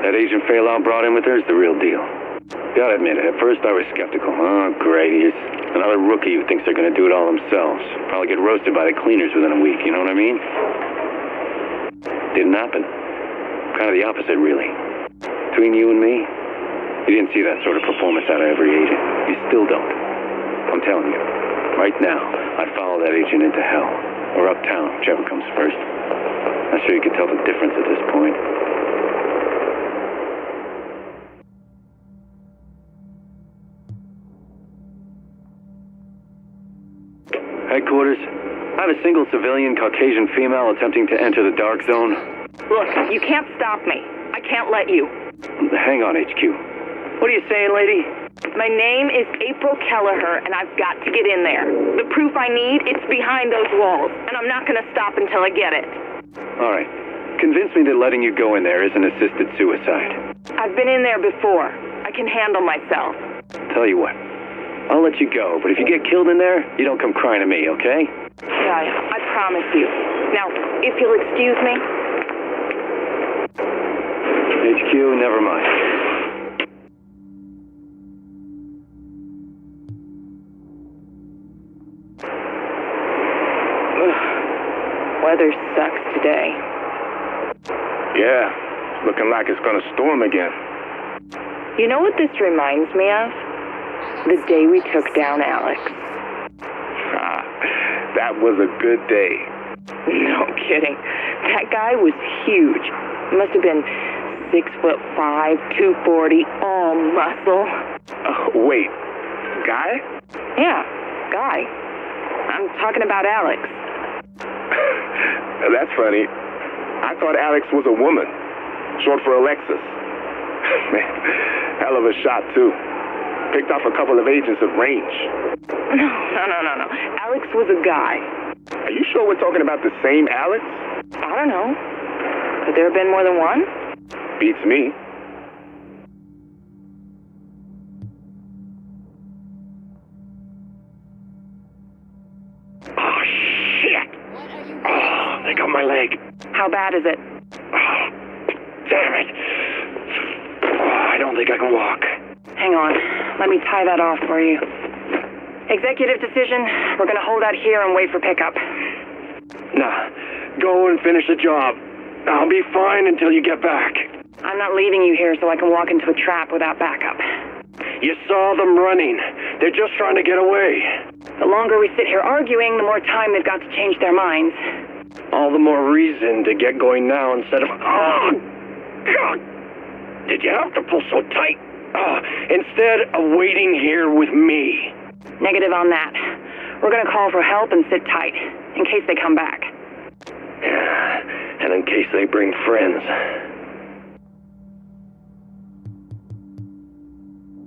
That Agent Phelan brought in with her is the real deal. Gotta admit it, at first I was skeptical. Oh, great, here's another rookie who thinks they're gonna do it all themselves. Probably get roasted by the cleaners within a week, you know what I mean? Didn't happen. Kind of the opposite, really. Between you and me, you didn't see that sort of performance out of every agent. You still don't. I'm telling you, right now, I'd follow that agent into hell. Or uptown, whichever comes first. Not sure you could tell the difference at this point. Headquarters, I have a single civilian Caucasian female attempting to enter the dark zone. Look, you can't stop me. I can't let you. Hang on, HQ. What are you saying, lady? My name is April Kelleher, and I've got to get in there. The proof I need, it's behind those walls, and I'm not going to stop until I get it. All right. Convince me that letting you go in there isn't assisted suicide. I've been in there before. I can handle myself. Tell you what. I'll let you go, but if you get killed in there, you don't come crying to me, okay? Yeah, I promise you. Now, if you'll excuse me. HQ, never mind. Weather sucks today. Yeah, it's looking like it's gonna storm again. You know what this reminds me of? The day we took down Alex. That was a good day. No kidding. That guy was huge. Must have been 6'5", 240, all muscle. Wait, guy? Yeah, guy. I'm talking about Alex. That's funny. I thought Alex was a woman, short for Alexis. Man, hell of a shot, too. Picked off a couple of agents of range. No. Alex was a guy. Are you sure we're talking about the same Alex? I don't know. Could there have been more than one? Beats me. Oh, shit! Oh, they got my leg. How bad is it? Oh, damn it. Oh, I don't think I can walk. Hang on. Let me tie that off for you. Executive decision. We're gonna hold out here and wait for pickup. Nah, go and finish the job. I'll be fine until you get back. I'm not leaving you here so I can walk into a trap without backup. You saw them running. They're just trying to get away. The longer we sit here arguing, the more time they've got to change their minds. All the more reason to get going now instead of... Oh, God! Did you have to pull so tight? Instead of waiting here with me. Negative on that. We're gonna call for help and sit tight, in case they come back. Yeah, and in case they bring friends.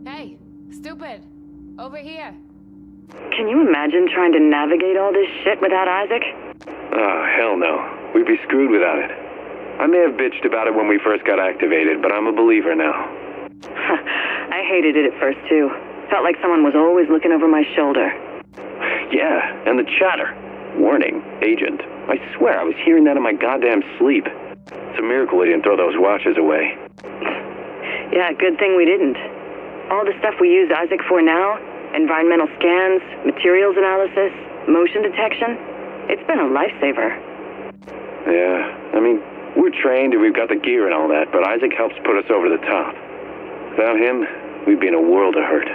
Hey, stupid! Over here! Can you imagine trying to navigate all this shit without Isaac? Oh, hell no. We'd be screwed without it. I may have bitched about it when we first got activated, but I'm a believer now. I hated it at first, too. Felt like someone was always looking over my shoulder. Yeah, and the chatter. Warning, agent. I swear I was hearing that in my goddamn sleep. It's a miracle we didn't throw those watches away. Yeah, good thing we didn't. All the stuff we use Isaac for now, environmental scans, materials analysis, motion detection, it's been a lifesaver. Yeah, I mean, we're trained and we've got the gear and all that, but Isaac helps put us over the top. Without him, we'd be in a world of hurt.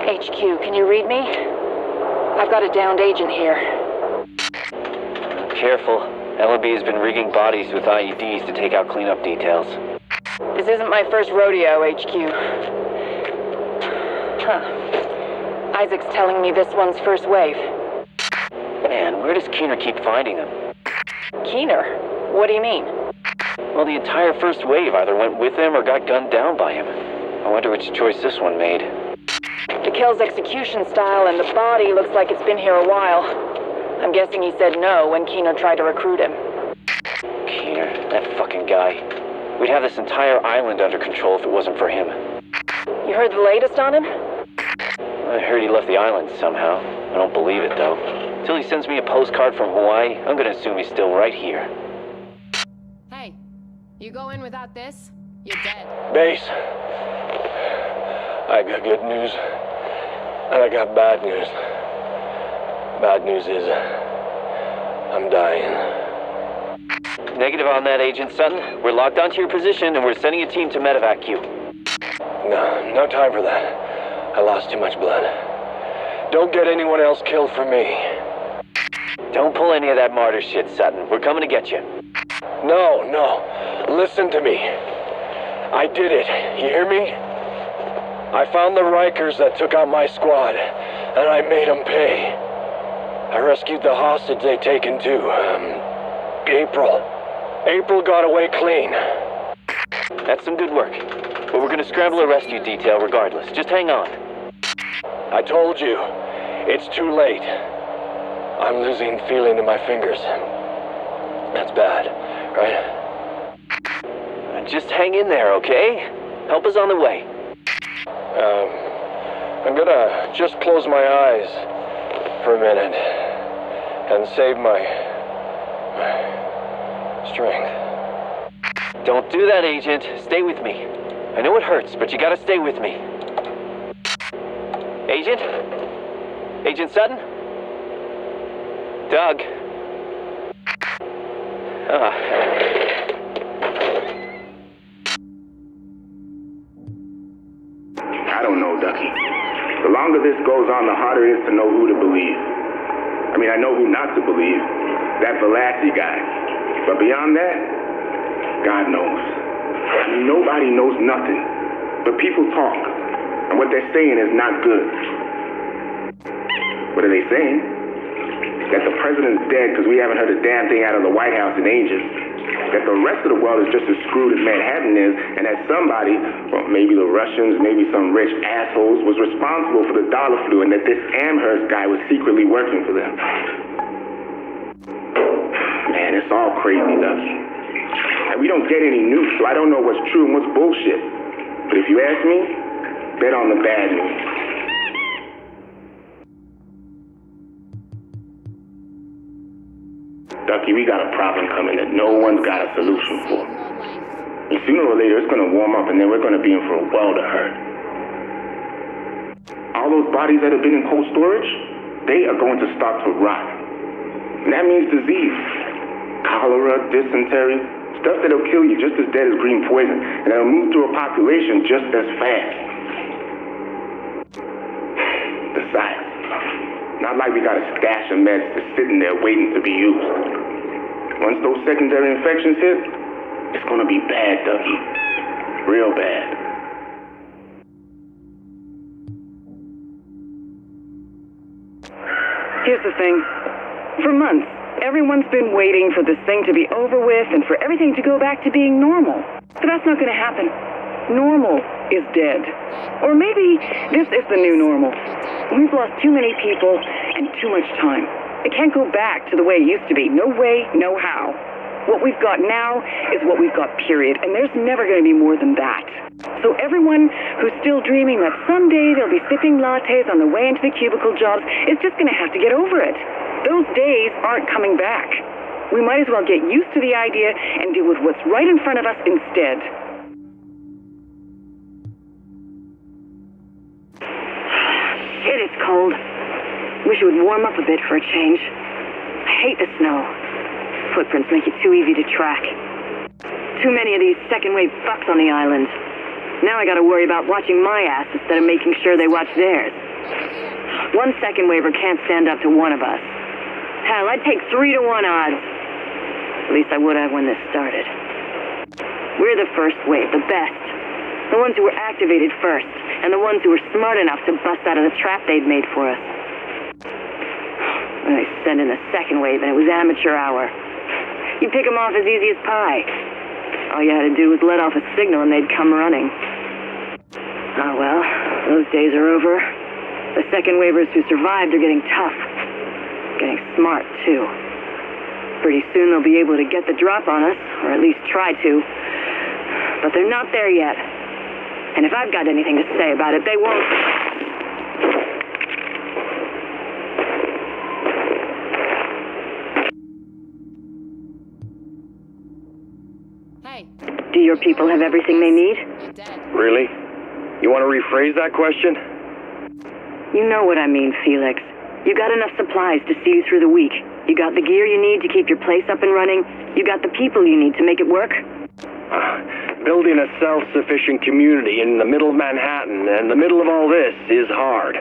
HQ, can you read me? I've got a downed agent here. Careful. LOB has been rigging bodies with IEDs to take out cleanup details. This isn't my first rodeo, HQ. Huh. Isaac's telling me this one's first wave. Man, where does Keener keep finding them? Keener? What do you mean? Well, the entire first wave either went with him or got gunned down by him. I wonder which choice this one made. The kill's execution style and the body looks like it's been here a while. I'm guessing he said no when Keener tried to recruit him. Keener, that fucking guy. We'd have this entire island under control if it wasn't for him. You heard the latest on him? I heard he left the island somehow. I don't believe it, though. Till he sends me a postcard from Hawaii, I'm gonna assume he's still right here. Hey, you go in without this, you're dead. Base, I got good news, and I got bad news. Bad news is, I'm dying. Negative on that, Agent Sutton. We're locked onto your position, and we're sending a team to medevac you. No time for that. I lost too much blood. Don't get anyone else killed for me. Don't pull any of that martyr shit, Sutton. We're coming to get you. No. Listen to me. I did it. You hear me? I found the Rikers that took out my squad, and I made them pay. I rescued the hostage they'd taken too. April. April got away clean. That's some good work. But we're gonna scramble a rescue detail regardless. Just hang on. I told you. It's too late. I'm losing feeling in my fingers. That's bad, right? Just hang in there, okay? Help is on the way. I'm gonna just close my eyes for a minute and save my strength. Don't do that, Agent. Stay with me. I know it hurts, but you gotta stay with me. Agent? Agent Sutton? Doug? I don't know, Ducky. The longer this goes on, the harder it is to know who to believe. I mean, I know who not to believe. That Velasquez guy. But beyond that, God knows. I mean, nobody knows nothing. But people talk. And what they're saying is not good. What are they saying? That the president's dead because we haven't heard a damn thing out of the White House in ages. That the rest of the world is just as screwed as Manhattan is, and that somebody, well, maybe the Russians, maybe some rich assholes, was responsible for the dollar flu, and that this Amherst guy was secretly working for them. Man, it's all crazy, Ducky. And we don't get any news, so I don't know what's true and what's bullshit. But if you ask me, bet on the bad news. Ducky, we got a problem coming that no one's got a solution for. And sooner or later, it's going to warm up, and then we're going to be in for a world of hurt. All those bodies that have been in cold storage, they are going to start to rot. And that means disease. Cholera, dysentery, stuff that'll kill you just as dead as green poison, and that'll move through a population just as fast. Besides, not like we got a stash of meds that's sitting there waiting to be used. Once those secondary infections hit, it's gonna be bad, Ducky. Real bad. Here's the thing. For months, everyone's been waiting for this thing to be over with and for everything to go back to being normal. But that's not gonna happen. Normal is dead. Or maybe this is the new normal. We've lost too many people and too much time. It can't go back to the way it used to be. No way, no how. What we've got now is what we've got, period. And there's never going to be more than that. So everyone who's still dreaming that someday they'll be sipping lattes on the way into the cubicle jobs is just going to have to get over it. Those days aren't coming back. We might as well get used to the idea and deal with what's right in front of us instead. Shit, it's cold. Wish it would warm up a bit for a change. I hate the snow. Footprints make it too easy to track. Too many of these second-wave fucks on the island. Now I gotta worry about watching my ass instead of making sure they watch theirs. One second-waver can't stand up to one of us. Hell, I'd take 3-to-1 odds. At least I would have when this started. We're the first wave, the best. The ones who were activated first, and the ones who were smart enough to bust out of the trap they'd made for us. When I sent in the second wave, and it was amateur hour. You'd pick them off as easy as pie. All you had to do was let off a signal and they'd come running. Oh well, those days are over. The second wavers who survived are getting tough. Getting smart, too. Pretty soon they'll be able to get the drop on us, or at least try to. But they're not there yet. And if I've got anything to say about it, they won't. Hey, Do your people have everything they need? you're dead. Really? You want to rephrase that question? You know what I mean, Felix. You got enough supplies to see you through the week. You got the gear you need to keep your place up and running. You got the people you need to make it work. Building a self-sufficient community in the middle of Manhattan and the middle of all this is hard.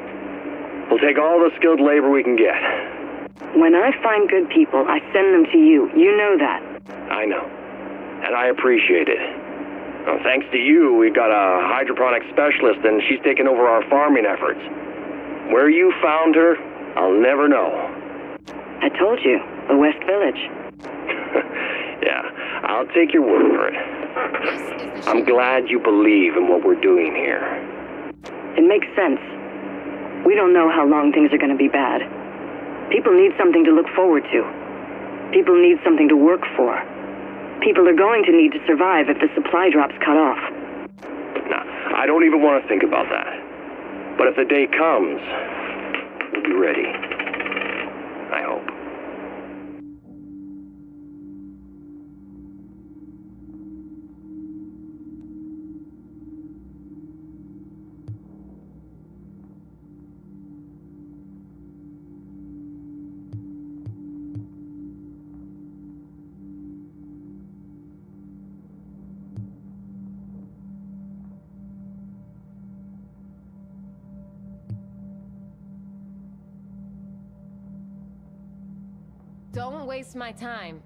We'll take all the skilled labor we can get. When I find good people, I send them to you. You know that. I know. And I appreciate it. Well, thanks to you, we've got a hydroponic specialist and she's taken over our farming efforts. Where you found her, I'll never know. I told you, the West Village. Yeah, I'll take your word for it. This is the I'm glad you believe in what we're doing here. It makes sense. We don't know how long things are going to be bad. People need something to look forward to. People need something to work for. People are going to need to survive if the supply drops cut off. Nah, I don't even want to think about that. But if the day comes, we'll be ready. I hope. Don't waste my time.